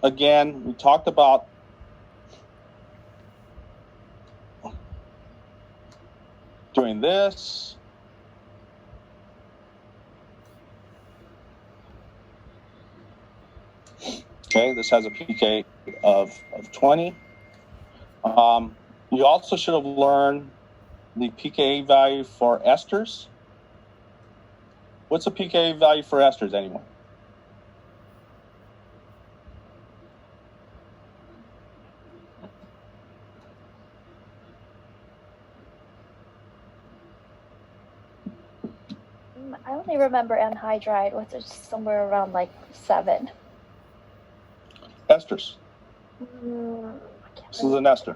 Again, we talked about doing this. Okay, this has a pK of 20. You also should have learned the pKa value for esters. What's the pKa value for esters, anyone? I only remember anhydride was somewhere around like 7. Esters. This is an ester.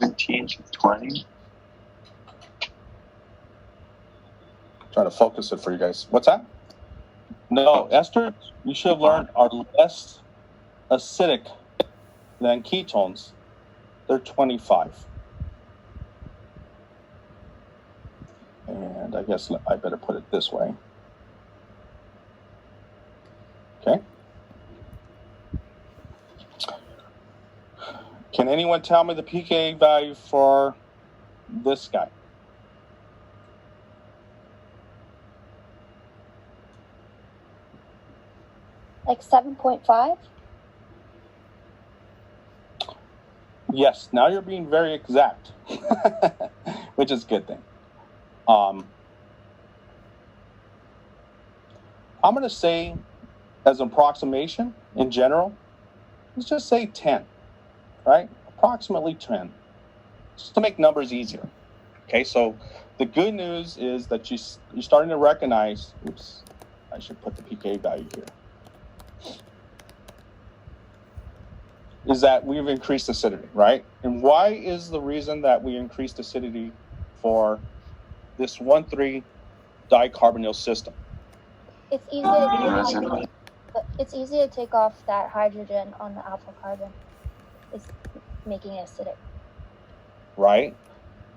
To 20. Trying to focus it for you guys. What's that? No, esters, you should have learned, are less acidic than ketones. They're 25. And I guess I better put it this way. Okay. Can anyone tell me the pKa value for this guy? Like 7.5? Yes, now you're being very exact, which is a good thing. I'm going to say, as an approximation in general, let's just say 10, right? Approximately 10, just to make numbers easier. Okay, so the good news is that you're starting to recognize, oops, I should put the pKa value here, is that we've increased acidity, right? And why is the reason that we increased acidity for this 1,3-dicarbonyl system? It's easy to take off that hydrogen on the alpha carbon. It's making it acidic. Right?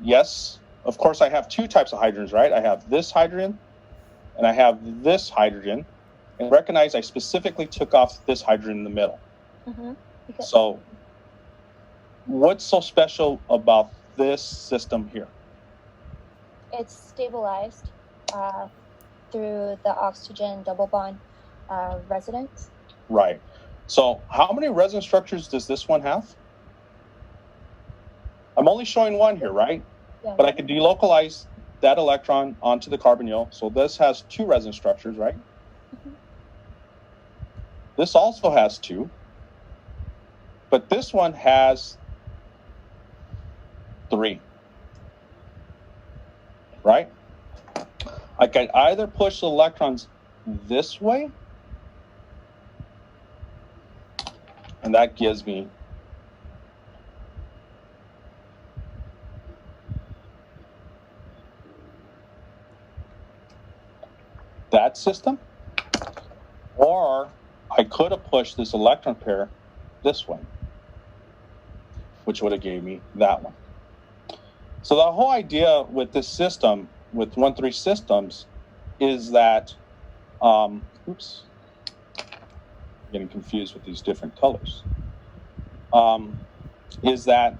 Yes. Of course, I have two types of hydrogens, right? I have this hydrogen and I have this hydrogen. And recognize I specifically took off this hydrogen in the middle. Mm-hmm. So what's so special about this system here? It's stabilized through the oxygen double bond resonance. Right. So how many resonance structures does this one have? I'm only showing one here, right? Yeah, but I can delocalize that electron onto the carbonyl. So this has 2 resonance structures, right? Mm-hmm. This also has 2. But this one has 3. Right? I can either push the electrons this way, and that gives me that system, or I could have pushed this electron pair this way, which would have gave me that one. So the whole idea with this system, with 1,3 systems, is that, oops, I'm getting confused with these different colors, is that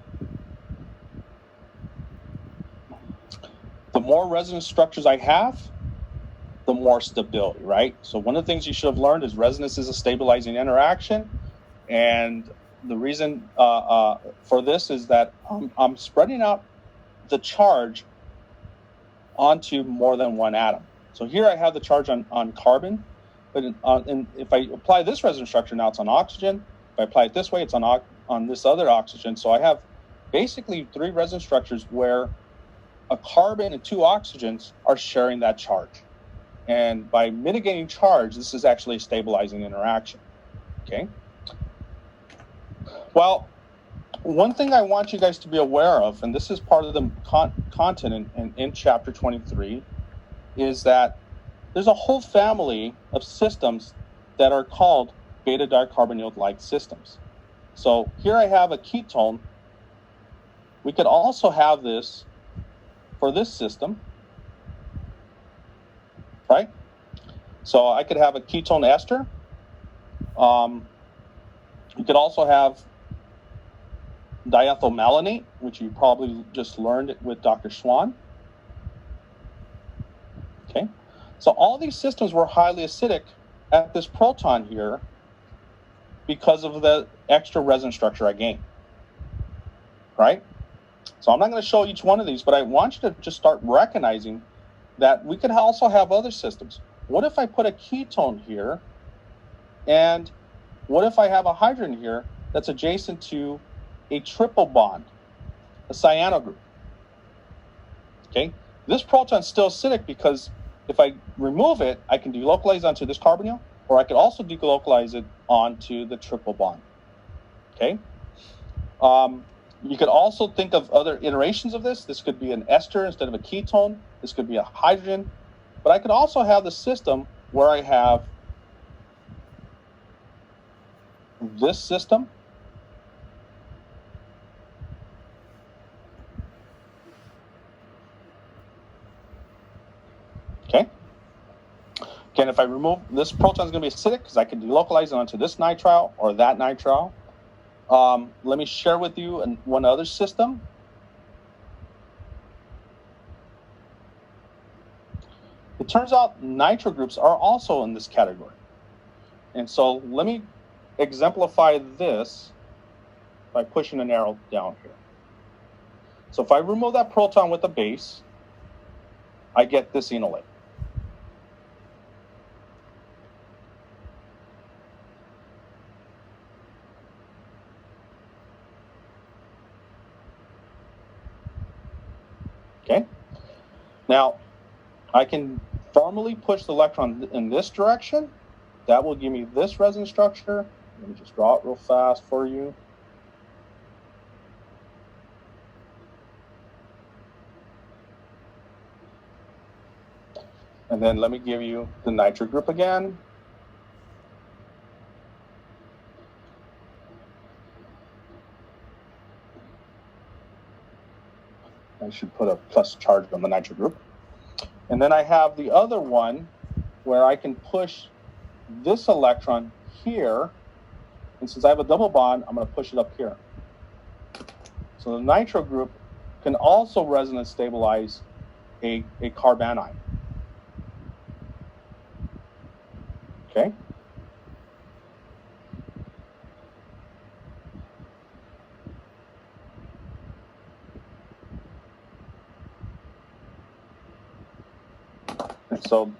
the more resonance structures I have, the more stability, right? So one of the things you should have learned is resonance is a stabilizing interaction. And the reason for this is that I'm spreading out the charge onto more than one atom. So here I have the charge on carbon, but if I apply this resonance structure, now it's on oxygen. If I apply it this way, it's on this other oxygen. So I have basically 3 resonance structures where a carbon and 2 oxygens are sharing that charge. And by mitigating charge, this is actually a stabilizing interaction. Okay? Well, one thing I want you guys to be aware of, and this is part of the content in Chapter 23, is that there's a whole family of systems that are called beta-dicarbonyl-like systems. So here I have a ketone. We could also have this for this system. right? So I could have a ketone ester. You could also have diethylmalonate, which you probably just learned with Dr. Schwann. Okay, so all these systems were highly acidic at this proton here because of the extra resin structure I gained, right? So I'm not going to show each one of these, but I want you to just start recognizing that we could also have other systems. What if I put a ketone here, and what if I have a hydrogen here that's adjacent to a triple bond, a cyano group? Okay, this proton's still acidic because if I remove it, I can delocalize onto this carbonyl, or I could also delocalize it onto the triple bond. Okay. You could also think of other iterations of this. This could be an ester instead of a ketone. This could be a hydrogen. But I could also have the system where I have this system. Okay. Again, if I remove this proton, is going to be acidic because I can delocalize it onto this nitrile or that nitrile. Let me share with you one other system. It turns out nitro groups are also in this category. And so let me exemplify this by pushing an arrow down here. So if I remove that proton with a base, I get this enolate. Okay. Now, I can formally push the electron in this direction. That will give me this resin structure. Let me just draw it real fast for you. And then let me give you the nitro group again. I should put a plus charge on the nitro group. And then I have the other one where I can push this electron here. And since I have a double bond, I'm going to push it up here. So the nitro group can also resonance stabilize a carbanion. Okay. And so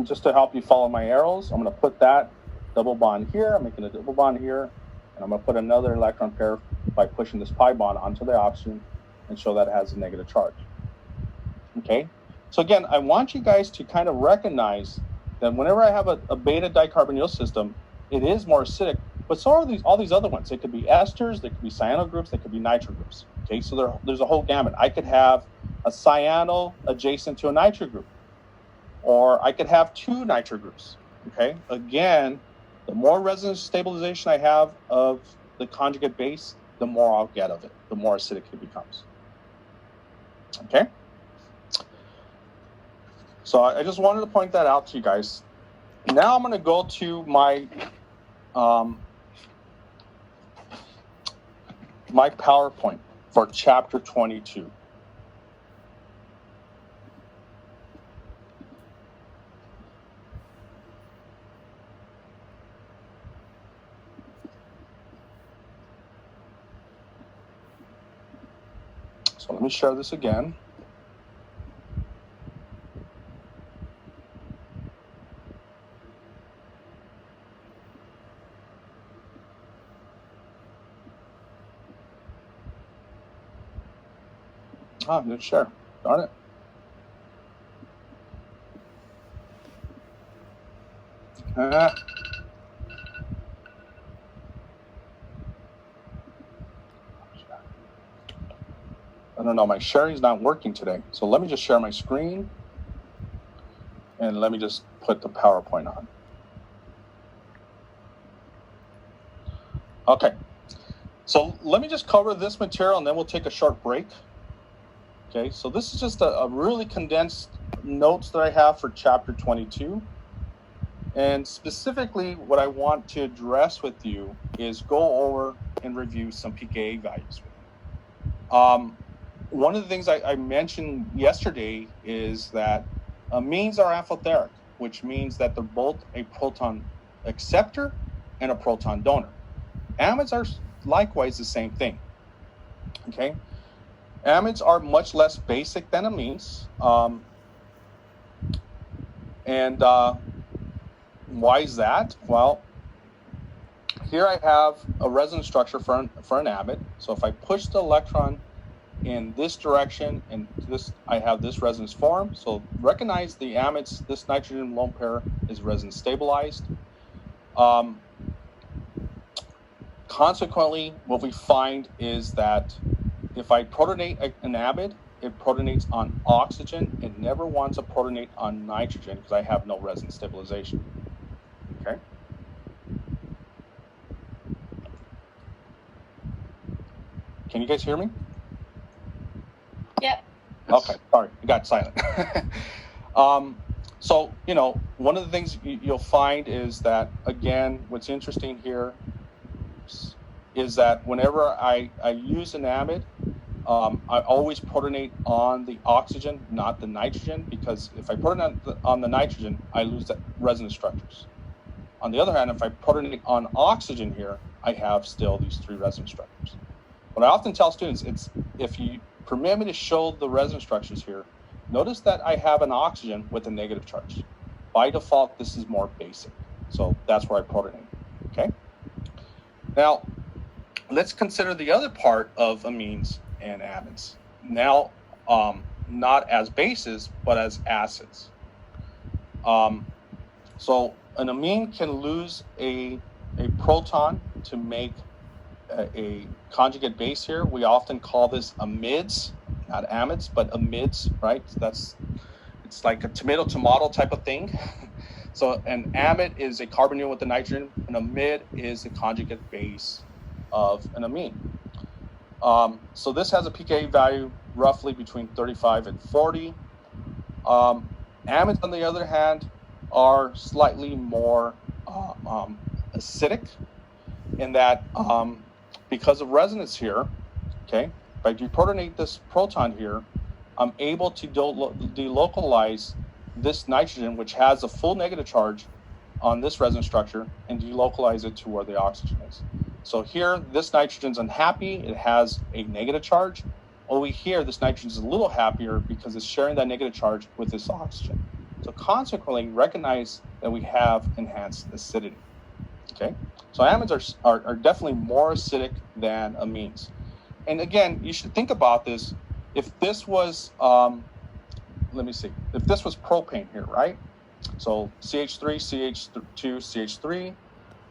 just to help you follow my arrows, I'm going to put that double bond here. I'm making a double bond here. And I'm going to put another electron pair by pushing this pi bond onto the oxygen and show that it has a negative charge. Okay. So again, I want you guys to kind of recognize that whenever I have a beta dicarbonyl system, it is more acidic, but so are all these other ones. They could be esters, they could be cyano groups, they could be nitro groups. Okay, so there's a whole gamut. I could have a cyano adjacent to a nitro group, or I could have two nitro groups. Okay, again, the more resonance stabilization I have of the conjugate base, the more I'll get of it, the more acidic it becomes. Okay. So I just wanted to point that out to you guys. Now I'm going to go to my my PowerPoint for chapter 22. So let me share this again. Oh, didn't share. Darn it. I don't know, my sharing's not working today. So let me just share my screen and let me just put the PowerPoint on. Okay, so let me just cover this material and then we'll take a short break. Okay, so this is just a really condensed notes that I have for chapter 22. And specifically, what I want to address with you is go over and review some pKa values with you. One of the things I mentioned yesterday is that amines are amphitheric, which means that they're both a proton acceptor and a proton donor. Amides are likewise the same thing. Okay, amides are much less basic than amines, and why is that? Well, here I have a resonance structure for an amide. So if I push the electron in this direction, and this, I have this resonance form. So recognize the amides, this nitrogen lone pair is resonance stabilized. Consequently, what we find is that if I protonate an amide, it protonates on oxygen. It never wants to protonate on nitrogen because I have no resonance stabilization. Okay. Can you guys hear me? Yep. Okay, sorry, I got silent. So, you know, one of the things you'll find is that, again, what's interesting here is that whenever I use an amide, I always protonate on the oxygen, not the nitrogen, because if I protonate on the nitrogen, I lose the resonance structures. On the other hand, if I protonate on oxygen here, I have still these 3 resonance structures. What I often tell students, it's if you permit me to show the resonance structures here, notice that I have an oxygen with a negative charge. By default, this is more basic. So that's where I protonate, okay? Now, let's consider the other part of amines and amides. Now, not as bases, but as acids. So an amine can lose a proton to make a conjugate base here. We often call this amides, not amides, but amides, right? It's like a tomato type of thing. So an amide is a carbonyl with the nitrogen, an amide is a conjugate base of an amine. So this has a pKa value roughly between 35 and 40. Amides, on the other hand, are slightly more acidic in that because of resonance here, okay, if I deprotonate this proton here, I'm able to delocalize this nitrogen, which has a full negative charge on this resonance structure, and delocalize it to where the oxygen is. So here, this nitrogen's unhappy, it has a negative charge. Over here, this nitrogen is a little happier because it's sharing that negative charge with this oxygen. So consequently, recognize that we have enhanced acidity, okay? So amides are definitely more acidic than amines. And again, you should think about this. If this was, let me see, if this was propane here, right? So CH3, CH2, CH3,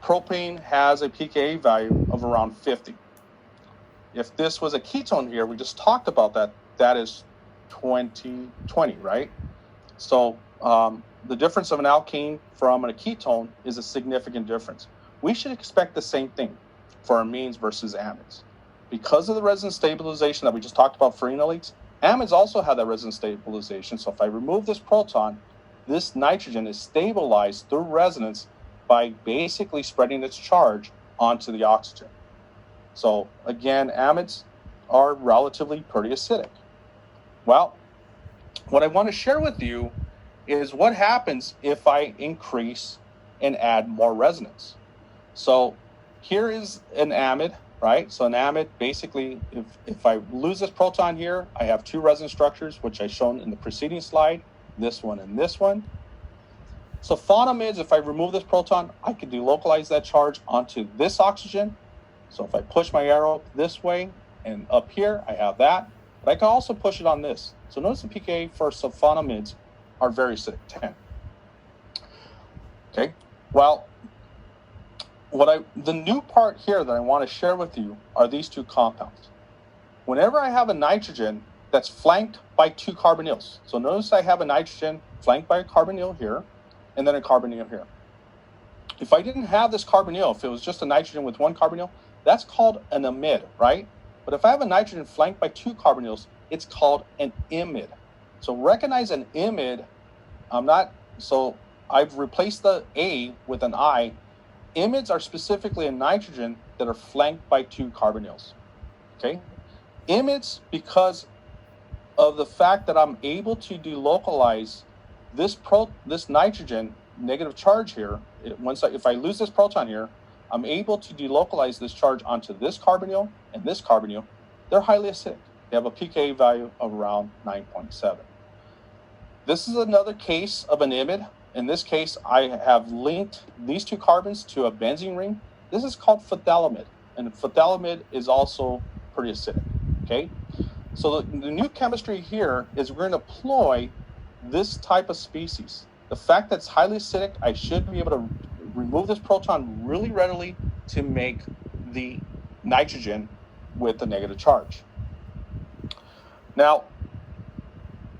propane has a pKa value of around 50. If this was a ketone here, we just talked about that, that is 20, right? So the difference of an alkene from a ketone is a significant difference. We should expect the same thing for amines versus amides. Because of the resonance stabilization that we just talked about for enolates, amides also have that resonance stabilization. So if I remove this proton, this nitrogen is stabilized through resonance by basically spreading its charge onto the oxygen. So again, amides are relatively pretty acidic. Well, what I want to share with you is what happens if I increase and add more resonance. So here is an amide, right? So an amide, basically, if I lose this proton here, I have 2 resonance structures, which I shown in the preceding slide, this one and this one. So phonamides, if I remove this proton, I can delocalize that charge onto this oxygen. So if I push my arrow this way and up here, I have that. But I can also push it on this. So notice the pKa for sulfonamides are very acidic, 10. Okay, well, the new part here that I want to share with you are these 2 compounds. Whenever I have a nitrogen that's flanked by 2 carbonyls, so notice I have a nitrogen flanked by a carbonyl here, and then a carbonyl here. If I didn't have this carbonyl, if it was just a nitrogen with 1 carbonyl, that's called an amide, right? But if I have a nitrogen flanked by 2 carbonyls, it's called an imide. So recognize an imide. So I've replaced the A with an I. Imides are specifically a nitrogen that are flanked by 2 carbonyls. Okay? Imides, because of the fact that I'm able to delocalize this nitrogen negative charge here, if I lose this proton here, I'm able to delocalize this charge onto this carbonyl and this carbonyl. They're highly acidic. They have a pKa value of around 9.7. This is another case of an imide. In this case, I have linked these 2 carbons to a benzene ring. This is called phthalimide, and phthalimide is also pretty acidic, okay? So the new chemistry here is we're going to employ this type of species. The fact that it's highly acidic, I should be able to remove this proton really readily to make the nitrogen with the negative charge. Now,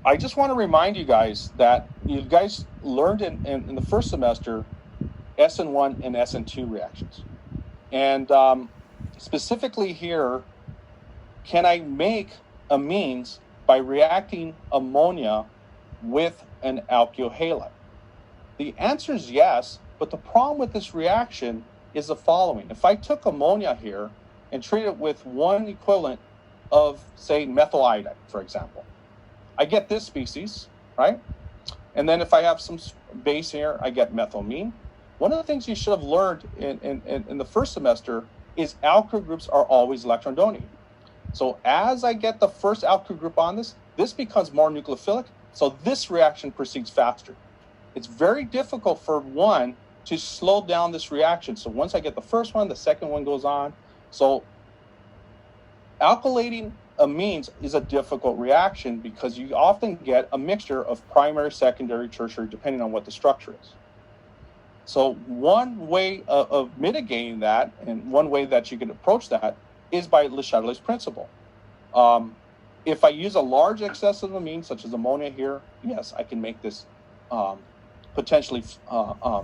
I just want to remind you guys that you guys learned in the first semester SN1 and SN2 reactions. And specifically here, can I make amines by reacting ammonia with an alkyl halide? The answer is yes, but the problem with this reaction is the following. If I took ammonia here and treated it with one equivalent of, say, methyl iodide, for example, I get this species, right? And then if I have some base here, I get methylamine. One of the things you should have learned in the first semester is alkyl groups are always electron donating. So as I get the first alkyl group on this becomes more nucleophilic, so this reaction proceeds faster. It's very difficult for one to slow down this reaction. So once I get the first one, the second one goes on. So alkylating amines is a difficult reaction because you often get a mixture of primary, secondary, tertiary, depending on what the structure is. So one way of mitigating that, and one way that you can approach that, is by Le Chatelier's principle. If I use a large excess of amine, such as ammonia here, yes, I can make this potentially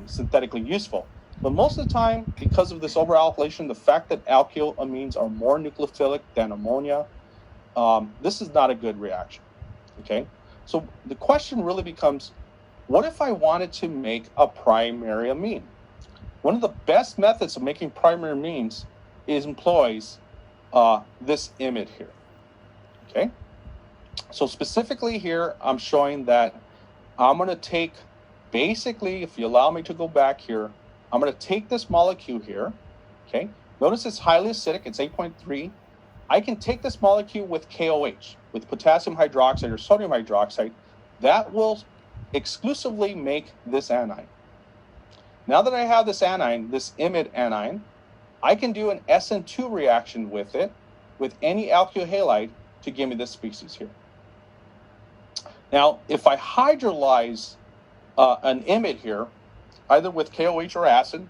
synthetically useful. But most of the time, because of this overalkylation, the fact that alkyl amines are more nucleophilic than ammonia, this is not a good reaction, okay? So the question really becomes, what if I wanted to make a primary amine? One of the best methods of making primary amines employs this imide here, okay? So specifically here, I'm showing that I'm gonna take, basically, if you allow me to go back here, I'm gonna take this molecule here, okay? Notice it's highly acidic, it's 8.3. I can take this molecule with KOH, with potassium hydroxide or sodium hydroxide. That will exclusively make this anion. Now that I have this anion, this imide anion, I can do an SN2 reaction with it, with any alkyl halide, to give me this species here. Now, if I hydrolyze an imide here, either with KOH or acid,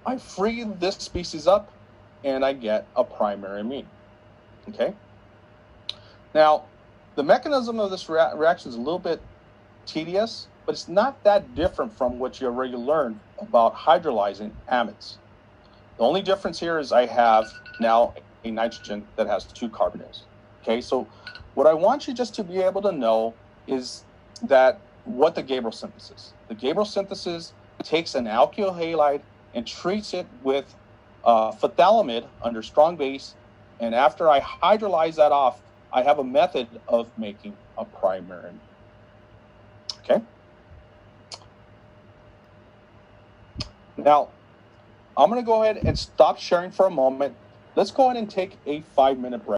I free this species up and I get a primary amine, okay? Now, the mechanism of this reaction is a little bit tedious, but it's not that different from what you already learned about hydrolyzing amides. The only difference here is I have now a nitrogen that has 2 carbonyls, okay? So what I want you just to be able to know is that what the Gabriel synthesis. The Gabriel synthesis takes an alkyl halide and treats it with phthalimide under strong base, and after I hydrolyze that off, I have a method of making a primary. Okay? Now, I'm going to go ahead and stop sharing for a moment. Let's go ahead and take a 5-minute break.